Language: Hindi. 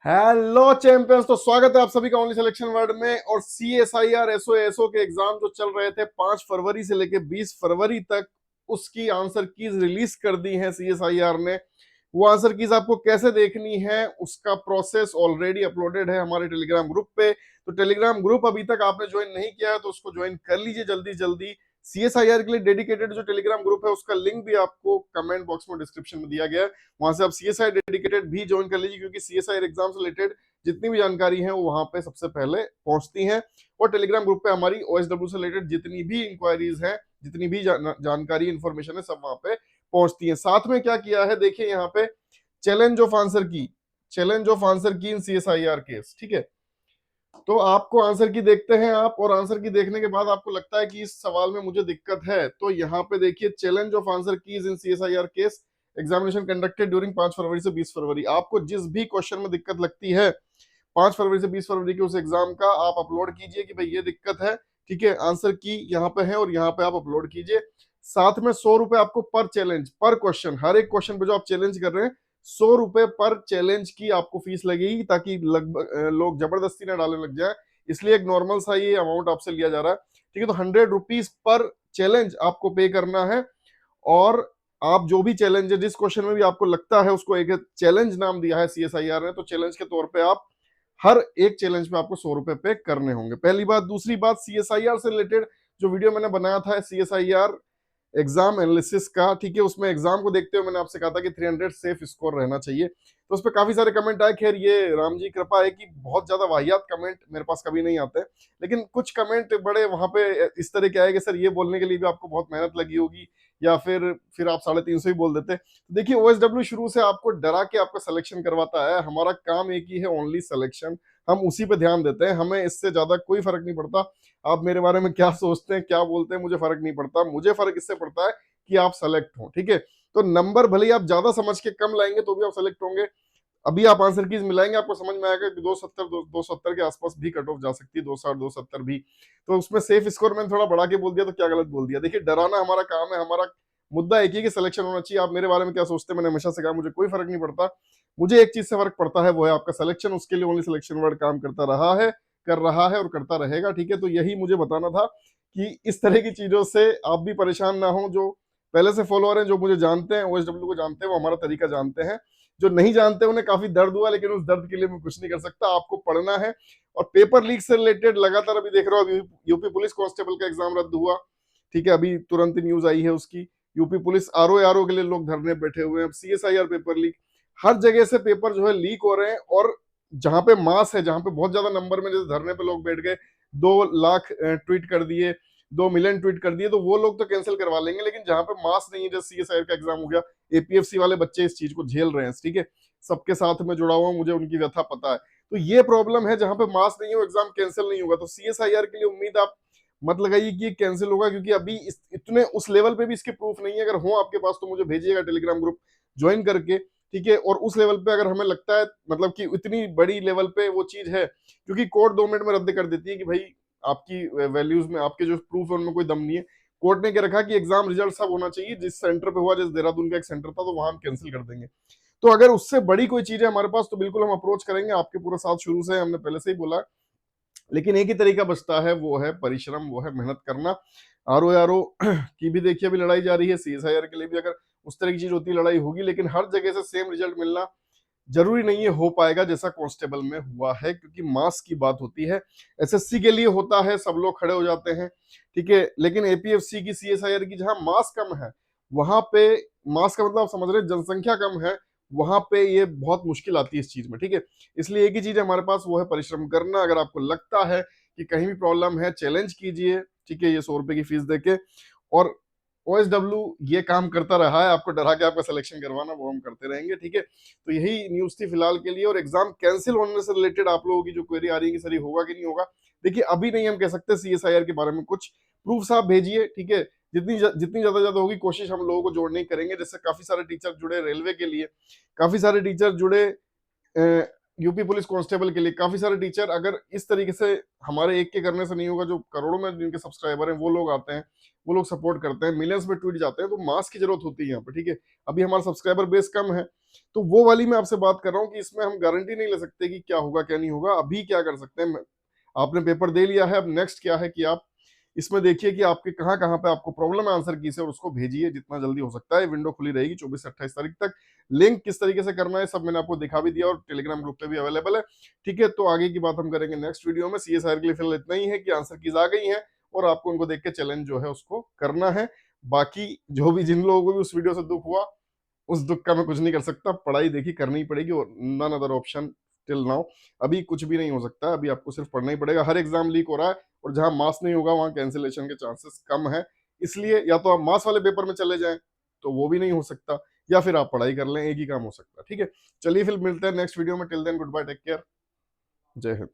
Hello champions. तो स्वागत है आप सभी का ओनली सिलेक्शन वर्ड में। और CSIR SO के एग्जाम जो चल रहे थे 5 फरवरी से लेके 20 फरवरी तक, उसकी आंसर कीज रिलीज कर दी है CSIR ने। वो आंसर कीज आपको कैसे देखनी है उसका प्रोसेस ऑलरेडी अपलोडेड है हमारे टेलीग्राम ग्रुप पे। तो टेलीग्राम ग्रुप अभी तक आपने ज्वाइन नहीं किया है तो उसको ज्वाइन कर लीजिए जल्दी जल्दी। CSIR के लिए डेडिकेटेड जो टेलीग्राम ग्रुप है उसका लिंक भी आपको कमेंट बॉक्स में डिस्क्रिप्शन में दिया गया है। वहां से आप CSI डेडिकेटेड भी ज्वाइन कर लीजिए, क्योंकि CSI एग्जाम से रिलेटेड जितनी भी जानकारी है वो वहां पे सबसे पहले पहुंचती है। और टेलीग्राम ग्रुप पे हमारी OSW से रिलेटेड जितनी भी इंक्वायरीज है, जितनी भी जानकारी इंफॉर्मेशन है, सब वहां पे पहुंचती है। साथ में क्या किया है देखिए यहाँ पे, चैलेंज ऑफ आंसर की इन CSIR केस। ठीक है, तो आपको आंसर की देखते हैं आप, और आंसर की देखने के बाद आपको लगता है कि इस सवाल में मुझे दिक्कत है, तो यहाँ पे देखिए challenge of answer keys in CSIR case examination conducted during 5 फरवरी से 20 फरवरी। आपको जिस भी क्वेश्चन में दिक्कत लगती है 5 फरवरी से 20 फरवरी के उस एग्जाम का, आप अपलोड कीजिए कि भाई ये दिक्कत है। ठीक है, आंसर की यहाँ पे है और यहाँ पे आप अपलोड कीजिए। साथ में 100 रुपए आपको पर चैलेंज, पर क्वेश्चन, हर एक क्वेश्चन पे जो आप चैलेंज कर रहे हैं 100 रुपए पर चैलेंज की आपको फीस लगेगी, ताकि लगभग लोग जबरदस्ती ना डालने लग जाए, इसलिए एक नॉर्मल सा ये अमाउंट आपसे लिया जा रहा है। ठीक है, तो 100 रुपीज पर चैलेंज आपको पे करना है। और आप जो भी चैलेंज है, जिस क्वेश्चन में भी आपको लगता है उसको एक चैलेंज नाम दिया है CSIR ने, तो चैलेंज के तौर पे आप हर एक चैलेंज पे आपको 100 रुपए पे करने होंगे। पहली बात। दूसरी बात, CSIR से रिलेटेड जो वीडियो मैंने बनाया था CSIR एग्जाम एनालिसिस का, ठीक है, उसमें एग्जाम को देखते हुए मैंने आपसे कहा था कि 300 सेफ स्कोर रहना चाहिए। तो उस पर काफी सारे कमेंट आए। खैर ये राम जी कृपा है कि बहुत ज्यादा वाहियात कमेंट मेरे पास कभी नहीं आते, लेकिन कुछ कमेंट बड़े वहां पे इस तरह के आए कि सर ये बोलने के लिए भी आपको बहुत मेहनत लगी होगी, या फिर आप 350 ही बोल देते। तो देखिए OSW शुरू से आपको डरा के आपका सिलेक्शन करवाता है। हमारा काम एक ही है, ओनली सिलेक्शन। हम उसी पे ध्यान देते हैं, हमें इससे ज्यादा कोई फर्क नहीं पड़ता आप मेरे बारे में क्या सोचते हैं, क्या बोलते हैं, मुझे फर्क नहीं पड़ता। मुझे फर्क इससे पड़ता है कि आप सेलेक्ट हो। ठीक है, तो नंबर भले ही आप ज्यादा समझ के कम लाएंगे तो भी आप सेलेक्ट होंगे। अभी आप आंसर कीज मिलाएंगे, आपको समझ में आएगा कि 270 के आसपास भी कट ऑफ जा सकती है, 260 270 भी। तो उसमें सेफ स्कोर मैंने थोड़ा बढ़ा के बोल दिया तो क्या गलत बोल दिया। देखिए डराना हमारा काम है, हमारा मुद्दा एक ही कि सिलेक्शन होना चाहिए। आप मेरे बारे में क्या सोचते हैं मैंने हमेशा से कहा, मुझे कोई फर्क नहीं पड़ता। मुझे एक चीज से फर्क पड़ता है, वो है आपका सिलेक्शन। उसके लिए ओनली सिलेक्शन वर्ड काम करता रहा है, कर रहा है और करता रहेगा। ठीक है, तो यही मुझे बताना था कि इस तरह की चीजों से आप भी परेशान ना हो। जो पहले से फॉलोअर हैं, जो मुझे जानते हैं, OSW को जानते हैं, वो हमारा तरीका जानते हैं। जो नहीं जानते उन्हें काफी दर्द हुआ, लेकिन उस दर्द के लिए मैं कुछ नहीं कर सकता। आपको पढ़ना है। और पेपर लीक से रिलेटेड लगातार अभी देख रहा हूँ, यूपी पुलिस कांस्टेबल का एग्जाम रद्द हुआ। ठीक है, अभी तुरंत न्यूज आई है उसकी। यूपी पुलिस आरओ के लिए लोग धरने बैठे हुए हैं। CSIR पेपर लीक, हर जगह से पेपर जो है लीक हो रहे हैं। और जहां पे मास है, जहां पे बहुत ज्यादा नंबर में, जैसे धरने पे लोग बैठ गए, 2 लाख ट्वीट कर दिए, 2 मिलियन ट्वीट कर दिए, तो वो लोग तो कैंसिल करवा लेंगे। लेकिन जहां पे मास नहीं है, जैसे CSIR का एग्जाम हो गया, APFC वाले बच्चे इस चीज को झेल रहे हैं। ठीक है, सबके साथ में जुड़ा हुआ, मुझे उनकी व्यथा पता है। तो ये प्रॉब्लम है, जहां पे मास नहीं है वो एग्जाम कैंसिल नहीं होगा। तो CSIR के लिए उम्मीद आप मत लगाइए कि कैंसिल होगा, क्योंकि अभी इतने उस लेवल पे भी इसके प्रूफ नहीं है। अगर हो आपके पास तो मुझे भेजिएगा टेलीग्राम ग्रुप ज्वाइन करके। ठीक है, और उस लेवल पे अगर हमें लगता है मतलब कि इतनी बड़ी लेवल पे वो चीज है, क्योंकि कोर्ट 2 मिनट में रद्द कर देती है कि भाई आपकी वैल्यूज में, आपके जो प्रूफ है उनमें कोई दम नहीं है। कोर्ट ने क्या रखा कि एग्जाम रिजल्ट सब होना चाहिए, जिस सेंटर पे हुआ, जैसे देहरादून का एक सेंटर था, तो वहां हम कैंसिल कर देंगे। तो अगर उससे बड़ी कोई चीज है हमारे पास तो बिल्कुल हम अप्रोच करेंगे। आपके पूरा साथ शुरू से हमने पहले से ही बोला। लेकिन एक ही तरीका बचता है, वो है परिश्रम, वो है मेहनत करना। आरओ की भी देखिए अभी लड़ाई जारी है, CSIR के लिए भी अगर उस तरह की चीज होती लड़ाई होगी। लेकिन हर जगह से सेम रिजल्ट मिलना जरूरी नहीं है, हो पाएगा जैसा कांस्टेबल में हुआ है, क्योंकि मास की बात होती है। SSC के लिए होता है, सब लोग खड़े हो जाते हैं। ठीक है, लेकिन APFC की, CSIR की, जहां मास कम है, वहां पे, मास का मतलब आप समझ रहे हैं, जनसंख्या कम है, वहां पे ये बहुत मुश्किल आती है इस चीज में। ठीक है, इसलिए एक ही चीज है हमारे पास, वो है परिश्रम करना। अगर आपको लगता है कि कहीं भी प्रॉब्लम है, चैलेंज कीजिए। ठीक है, ये 100 रुपए की फीस देके। और OSW ये काम करता रहा है, आपको डरा के आपका सिलेक्शन करवाना, वो हम करते रहेंगे। ठीक है, तो यही न्यूज थी फिलहाल के लिए। और एग्जाम कैंसिल होने से रिलेटेड आप लोगों की जो क्वेरी आ रही है कि सर ये होगा कि नहीं होगा, देखिए अभी नहीं हम कह सकते। CSIR के बारे में कुछ प्रूफ आप भेजिए। ठीक है, जितनी ज्यादा होगी कोशिश हम लोगों को जोड़ने की करेंगे। जैसे काफी सारे टीचर जुड़े रेलवे के लिए, काफी सारे टीचर जुड़े यूपी पुलिस कांस्टेबल के लिए काफी सारे टीचर, अगर इस तरीके से हमारे एक के करने से नहीं होगा, जो करोड़ों में जिनके सब्सक्राइबर हैं वो लोग आते हैं, वो लोग सपोर्ट करते हैं, मिलियंस में ट्वीट जाते हैं, तो मास की जरूरत होती है यहाँ पे, ठीक है। अभी हमारा सब्सक्राइबर बेस कम है, तो वो वाली मैं आपसे बात कर रहा हूँ कि इसमें हम गारंटी नहीं ले सकते कि क्या होगा क्या नहीं होगा। अभी क्या कर सकते हैं, आपने पेपर दे लिया है, अब नेक्स्ट क्या है कि आप इसमें देखिए कि आपके कहाँ कहाँ पे आपको प्रॉब्लम है आंसर की से, और उसको भेजिए जितना जल्दी हो सकता है। विंडो खुली रहेगी 24 से 28 तारीख तक। लिंक किस तरीके से करना है सब मैंने आपको दिखा भी दिया, और टेलीग्राम ग्रुप पे भी अवेलेबल है, ठीक है। तो आगे की बात हम करेंगे नेक्स्ट वीडियो में। सीएसआईआर के लिए फिलहाल इतना ही है कि आंसर कीज आ गई है, और आपको उनको देख के चैलेंज जो है उसको करना है। बाकी जो भी जिन लोगों को भी उस वीडियो से दुख हुआ, उस दुख का मैं कुछ नहीं कर सकता, पढ़ाई देखी करनी ही पड़ेगी, और none other option till now. अभी कुछ भी नहीं हो सकता, अभी आपको सिर्फ पढ़ना ही पड़ेगा। हर एग्जाम लीक हो रहा है, और जहां मास नहीं होगा वहां कैंसिलेशन के चांसेस कम है। इसलिए या तो आप मास वाले पेपर में चले जाएं, तो वो भी नहीं हो सकता, या फिर आप पढ़ाई कर लें, एक ही काम हो सकता है, ठीक है। चलिए फिर मिलते हैं नेक्स्ट वीडियो में। Till then goodbye, take care, जय हिंद।